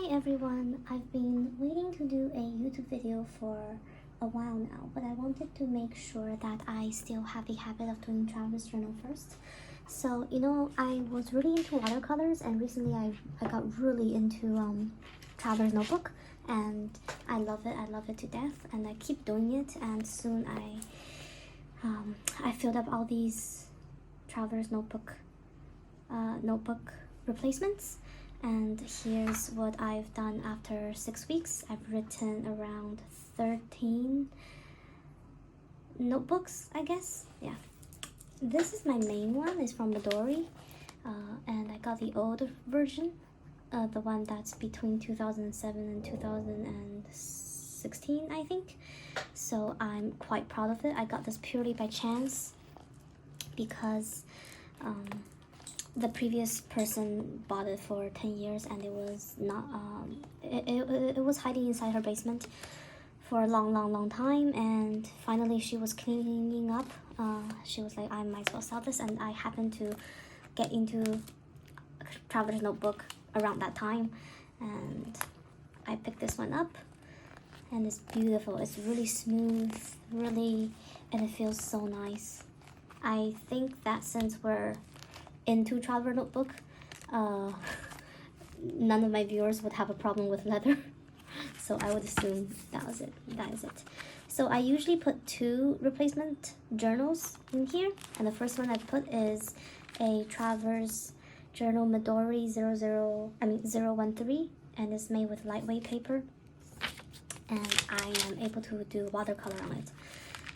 Hi everyone, I've been waiting to do a YouTube video for a while now, but I wanted to make sure that I still have the habit of doing traveler's journal first. So, I was really into watercolors, and recently I got really into traveler's notebook, and I love it to death, and I keep doing it, and soon I filled up all these traveler's notebook replacements. And here's what I've done after 6 weeks. I've written around 13 notebooks, I guess. Yeah. This is my main one. It's from Midori. And I got the old version, the one that's between 2007 and 2016, I think. So I'm quite proud of it. I got this purely by chance because the previous person bought it for 10 years and it was not it was hiding inside her basement for a long time, and finally she was cleaning up. She was like, I might as well sell this, and I happened to get into traveler's notebook around that time, and I picked this one up, and it's beautiful. It's really smooth, and it feels so nice. I think that since we're into traveler notebook, none of my viewers would have a problem with leather. So I would assume that is it. So I usually put 2 replacement journals in here, and the first one I put is a traveler's journal Midori 013, and it's made with lightweight paper, and I am able to do watercolor on it.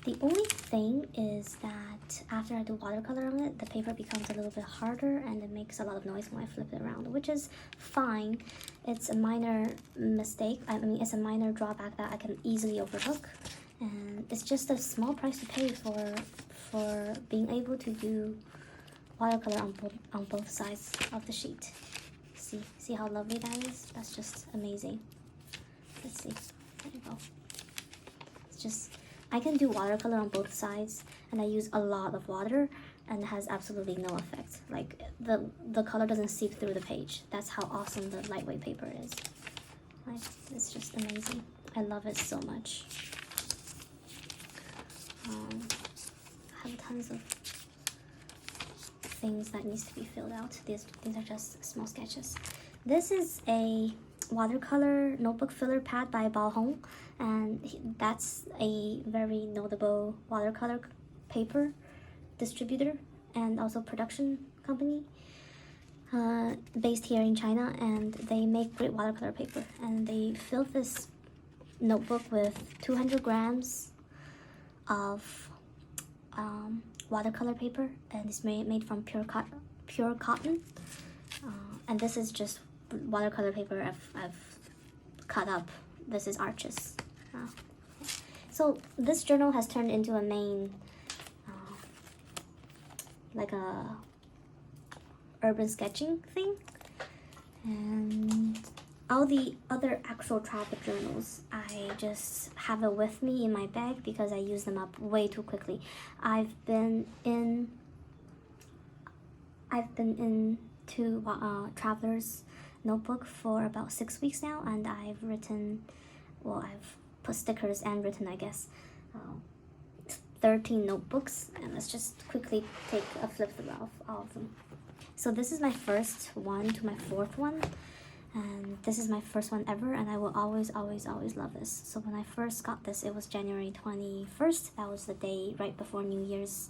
The only thing is that after I do watercolor on it, the paper becomes a little bit harder and it makes a lot of noise when I flip it around, which is fine. It's a minor mistake. I mean, it's a minor drawback that I can easily overlook, and it's just a small price to pay for being able to do watercolor on both sides of the sheet. See how lovely that is? That's just amazing. Let's see. There you go. It's just, I can do watercolor on both sides, and I use a lot of water, and it has absolutely no effect. Like, the color doesn't seep through the page. That's how awesome the lightweight paper is. Like, it's just amazing. I love it so much. I have tons of things that needs to be filled out. These are just small sketches. This is a watercolor notebook filler pad by Balhong, and that's a very notable watercolor paper distributor and also production company based here in China, and they make great watercolor paper, and they filled this notebook with 200 grams of watercolor paper, and it's made from pure cotton, and this is just watercolor paper I've cut up. This is arches. So this journal has turned into a main like a urban sketching thing, and all the other actual travel journals, I just have it with me in my bag because I use them up way too quickly. I've been into traveler's notebook for about 6 weeks now, and I've put stickers and written, I guess, 13 notebooks, and let's just quickly take a flip through of all of them. So this is my first one to my 4th one, and this is my first one ever, and I will always love this. So when I first got this, it was January 21st. That was the day right before New Year's,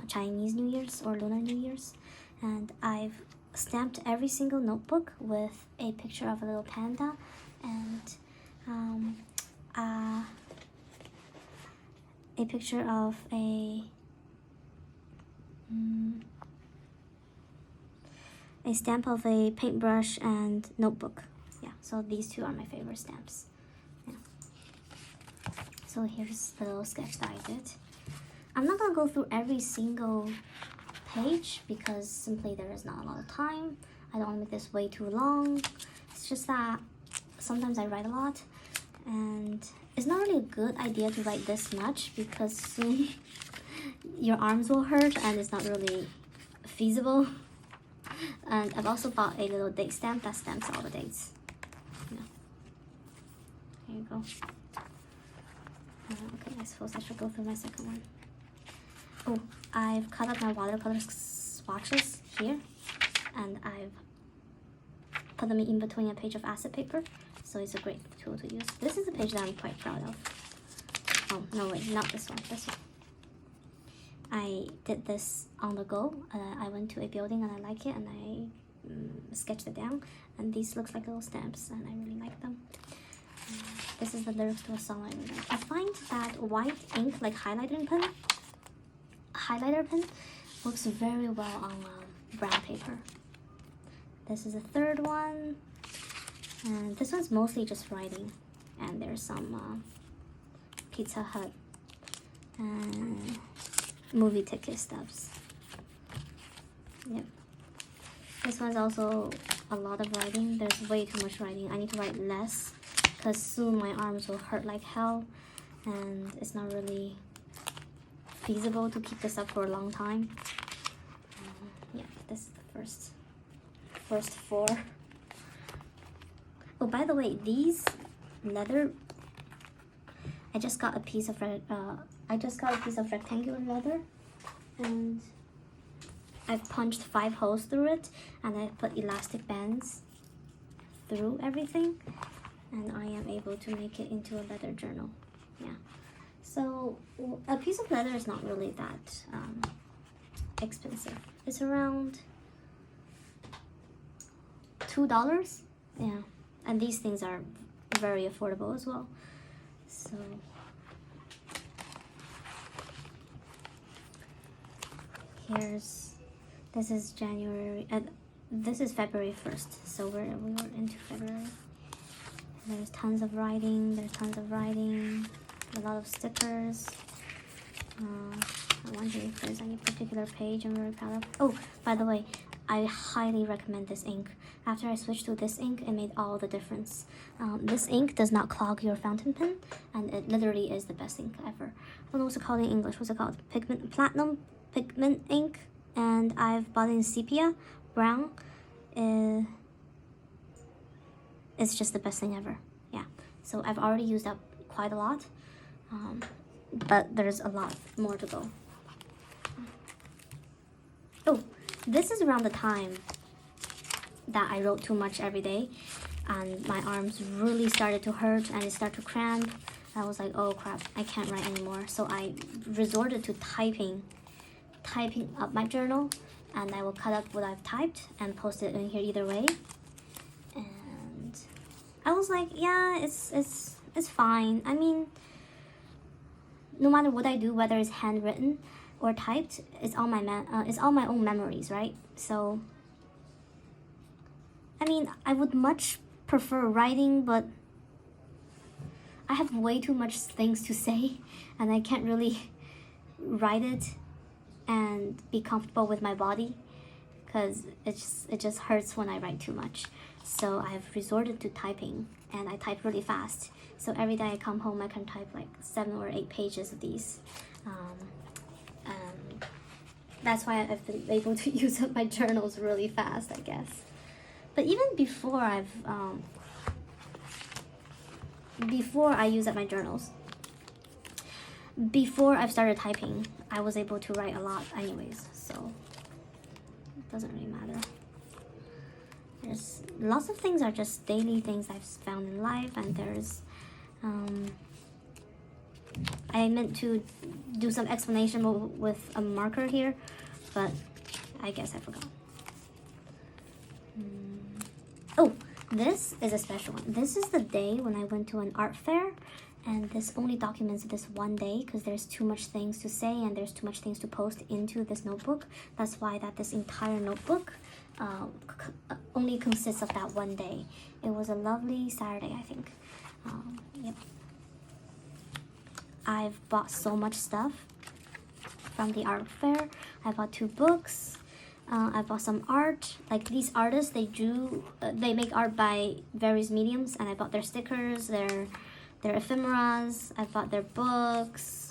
Chinese New Year's or Lunar New Year's, and I've stamped every single notebook with a picture of a little panda and a picture of a stamp of a paintbrush and notebook. Yeah, so these 2 are my favorite stamps. Yeah. So here's the little sketch that I did. I'm not gonna go through every single page because simply there is not a lot of time. I don't want to make this way too long. It's just that sometimes I write a lot, and it's not really a good idea to write this much because soon your arms will hurt and it's not really feasible. And I've also bought a little date stamp that stamps all the dates. Yeah. There you go. Okay, I suppose I should go through my second one. Oh, I've cut up my watercolor swatches here, and I've put them in between a page of acid paper, so it's a great tool to use. This is a page that I'm quite proud of. Oh, no, wait, not this one, this one. I did this on the go. I went to a building and I like it, and I sketched it down, and these looks like little stamps, and I really like them. This is the lyrics to a song I really like. I find that white ink, like highlighter pen, works very well on brown paper. This is the third one, and this one's mostly just writing, and there's some Pizza Hut and movie ticket stubs. Yep. This one's also a lot of writing. There's way too much writing. I need to write less, because soon my arms will hurt like hell, and it's not really feasible to keep this up for a long time. Yeah, this is the first four. Oh, by the way, these leather, I just got a piece of rectangular leather, and I've punched 5 holes through it, and I put elastic bands through everything, and I am able to make it into a leather journal. Yeah, so a piece of leather is not really that expensive. It's around $2. Yeah, and these things are very affordable as well. So this is January, this is February 1st, so we were into February. There's tons of writing, a lot of stickers. I'm wondering if there's any particular page I'm very proud of. Oh, by the way, I highly recommend this ink. After I switched to this ink, it made all the difference. This ink does not clog your fountain pen, and it literally is the best ink ever. I don't know what's it called in English. What's it called? Platinum pigment ink, and I've bought it in sepia brown. It's just the best thing ever. Yeah, so I've already used up quite a lot, but there's a lot more to go. Oh, this is around the time that I wrote too much every day, and my arms really started to hurt and it started to cramp. I was like, oh crap, I can't write anymore. So I resorted to typing up my journal, and I will cut up what I've typed and post it in here either way. And I was like, yeah, it's fine. I mean, no matter what I do, whether it's handwritten or typed, it's all my own memories, right? So I mean, I would much prefer writing, but I have way too much things to say, and I can't really write it and be comfortable with my body, because it just hurts when I write too much. So I've resorted to typing, and I type really fast. So every day I come home, I can type like 7 or 8 pages of these. And that's why I've been able to use up my journals really fast, I guess. But even before I use up my journals, before I've started typing, I was able to write a lot anyways, so it doesn't really matter. There's lots of things are just daily things I've found in life, and there's I meant to do some explanation with a marker here, but I guess I forgot. Oh, this is a special one. This is the day when I went to an art fair, and this only documents this one day because there's too much things to say and there's too much things to post into this notebook. That's why this entire notebook only consists of that one day. It was a lovely Saturday, I think. Yep. I've bought so much stuff from the art fair. I bought 2 books. I bought some art. Like these artists, they make art by various mediums, and I bought their stickers, their ephemeras. I bought their books.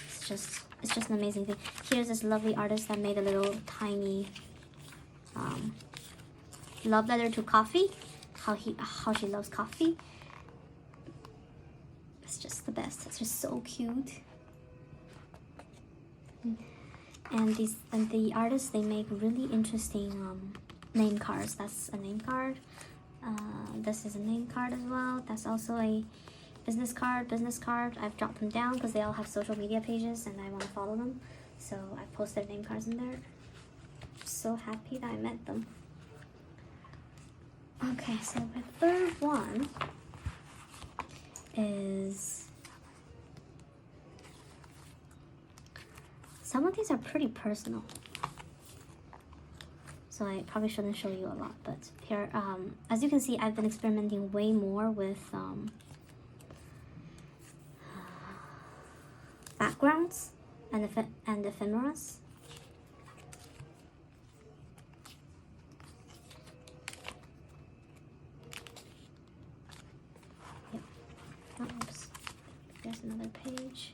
It's just an amazing thing. Here's this lovely artist that made a little tiny love letter to coffee, how she loves coffee. It's just the best. It's just so cute. And the artists, they make really interesting name cards. That's a name card. This is a name card as well. That's also a business card. I've dropped them down because they all have social media pages and I want to follow them. So I posted name cards in there. So happy that I met them. Okay, so the third one is, some of these are pretty personal, so I probably shouldn't show you a lot, but here, as you can see, I've been experimenting way more with backgrounds and ephemeras. Oops, there's another page.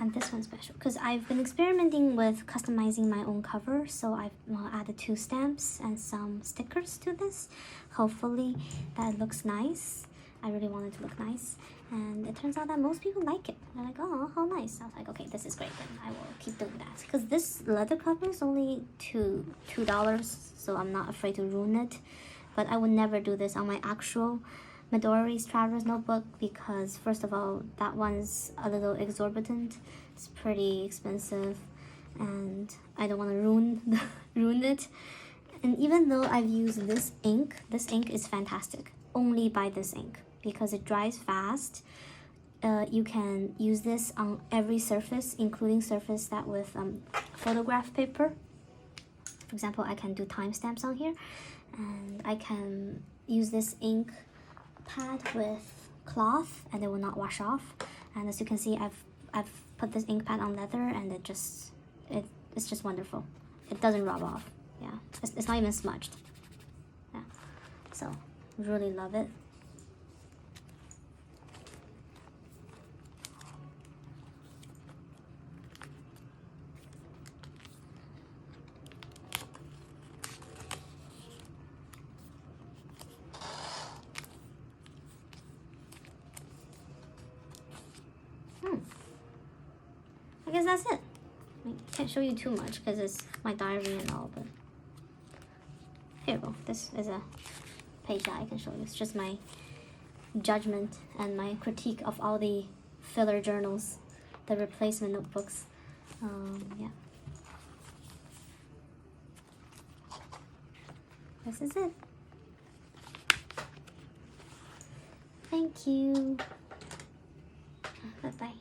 And this one's special because I've been experimenting with customizing my own cover, so I've added 2 stamps and some stickers to this. Hopefully that looks nice. I really want it to look nice, and it turns out that most people like it. They're like, oh, how nice. I was like, okay, this is great, then I will keep doing that. Because this leather cover is only $2, so I'm not afraid to ruin it. But I would never do this on my actual Midori's Traveler's Notebook because, first of all, that one's a little exorbitant. It's pretty expensive, and I don't want to ruin it. And even though I've used this ink is fantastic. Only buy this ink because it dries fast. You can use this on every surface, including surface that with photograph paper. For example, I can do timestamps on here, and I can use this ink pad with cloth and it will not wash off. And as you can see, I've put this ink pad on leather, and it's just wonderful. It doesn't rub off. Yeah, it's not even smudged. Yeah, so really love it. I guess that's it. I can't show you too much because it's my diary and all, but here we go. This is a page that I can show you. It's just my judgment and my critique of all the filler journals, the replacement notebooks. Yeah. This is it. Thank you. Bye-bye.